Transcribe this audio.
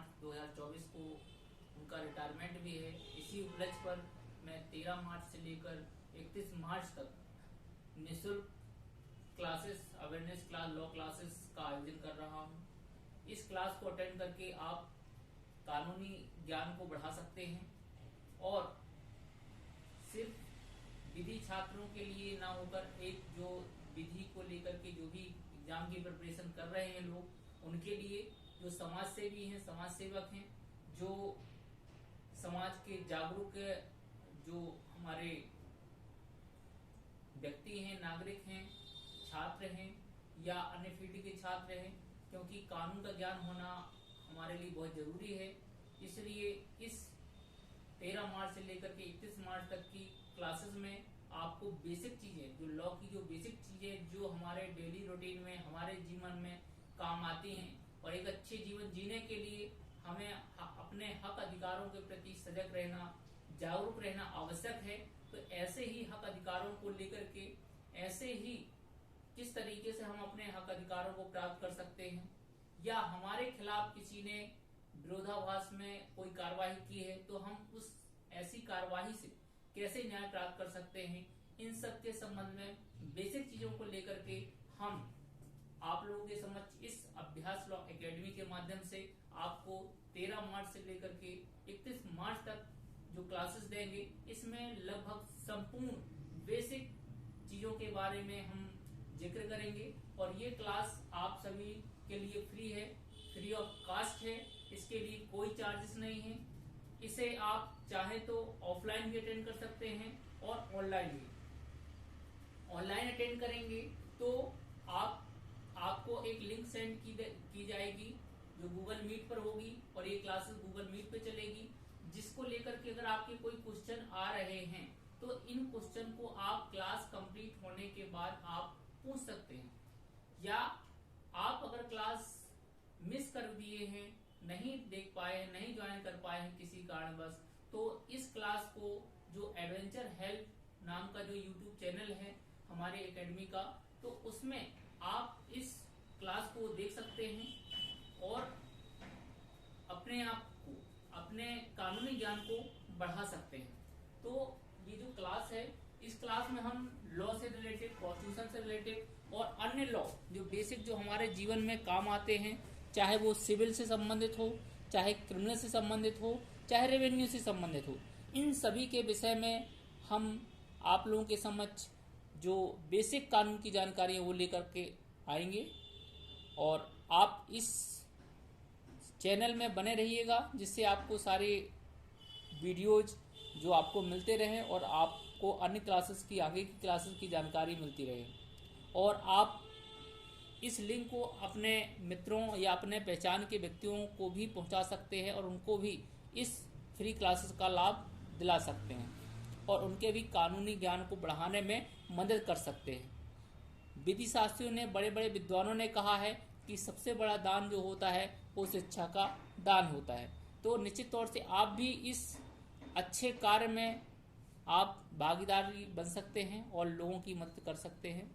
मार्च 2024 को उनका रिटायरमेंट भी है। इसी उपलक्ष्य पर मैं 13 मार्च से लेकर 31 मार्च तक निःशुल्क classes, awareness class, law classes का आयोजन कर रहा हूँ। इस क्लास को अटेंड करके आप कानूनी ज्ञान को बढ़ा सकते हैं और सिर्फ विधि छात्रों के लिए ना होकर एक जो विधि को लेकर के जो भी एग्जाम की प्रिपरेशन कर रहे हैं लोग, उनके लिए जो समाज सेवी हैं, समाज सेवक हैं, जो समाज के जागरूक जो हमारे व्यक्ति हैं, नागरिक हैं, छात्र हैं या अन्य फील्ड के छात्र हैं, क्योंकि कानून का ज्ञान होना हमारे लिए बहुत जरूरी है। इसलिए इस 13 मार्च से लेकर के 31 मार्च तक की क्लासेस में आपको बेसिक चीजें, जो लॉ की जो बेसिक चीजें जो हमारे डेली रूटीन में, हमारे जीवन में काम आती हैं और एक अच्छे जीवन जीने के लिए हमें अपने हक अधिकारों के प्रति सजग रहना, जागरूक रहना आवश्यक है। तो ऐसे ही हक अधिकारों को लेकर के, ऐसे ही किस तरीके से हम अपने हक अधिकारों को प्राप्त कर सकते हैं, या हमारे खिलाफ किसी ने विरोधाभास में कोई कार्रवाई की है तो हम उस ऐसी कार्रवाई से कैसे न्याय प्राप्त कर सकते हैं, इन सब के संबंध में बेसिक चीजों को लेकर के हम आप लोगों के समक्ष इस अभ्यास लॉ एकेडमी के माध्यम से आपको 13 मार्च से लेकर के 31 मार्च तक जो क्लासेस देंगे, इसमें लगभग संपूर्ण बेसिक चीजों के बारे में हम जिक्र करेंगे। और ये क्लास आप सभी के लिए फ्री है, फ्री ऑफ कास्ट है, इसके लिए कोई चार्जेस नहीं है। इसे आप चाहे तो ऑफलाइन भी अटेंड कर सकते हैं और ऑनलाइन भी। ऑनलाइन अटेंड करेंगे तो आपको एक लिंक सेंड की जाएगी जो गूगल मीट पर होगी और ये क्लासेस गूगल मीट पे चलेगी, जिसको लेकर के अगर आपके कोई क्वेश्चन आ रहे हैं तो इन क्वेश्चन को आप क्लास कंप्लीट होने के बाद आप पूछ सकते हैं। या आप अगर क्लास मिस कर दिए हैं, नहीं देख पाए हैं, नहीं ज्वाइन कर पाए हैं किसी कारणवश, तो इस क्लास को जो एडवेंचर हेल्प नाम का जो यूट्यूब चैनल है हमारे एकेडमी का, तो उसमें आप इस क्लास को देख सकते हैं और अपने आप को, अपने कानूनी ज्ञान को बढ़ा सकते हैं। तो ये जो क्लास है, इस क्लास में हम लॉ से रिलेटेड, कॉन्स्टिट्यूशन से रिलेटेड और अन्य लॉ जो बेसिक जो हमारे जीवन में काम आते हैं, चाहे वो सिविल से संबंधित हो, चाहे क्रिमिनल से संबंधित हो, चाहे रेवेन्यू से संबंधित हो, इन सभी के विषय में हम आप लोगों के समक्ष जो बेसिक कानून की जानकारी है वो लेकर के आएंगे। और आप इस चैनल में बने रहिएगा, जिससे आपको सारे वीडियोज जो आपको मिलते रहें और आपको अन्य क्लासेस की, आगे की क्लासेस की जानकारी मिलती रहे। और आप इस लिंक को अपने मित्रों या अपने पहचान के व्यक्तियों को भी पहुंचा सकते हैं और उनको भी इस फ्री क्लासेस का लाभ दिला सकते हैं और उनके भी कानूनी ज्ञान को बढ़ाने में मदद कर सकते हैं। विधि शास्त्रियों ने, बड़े बड़े विद्वानों ने कहा है कि सबसे बड़ा दान जो होता है वो शिक्षा का दान होता है। तो निश्चित तौर से आप भी इस अच्छे कार्य में आप भागीदारी बन सकते हैं और लोगों की मदद कर सकते हैं।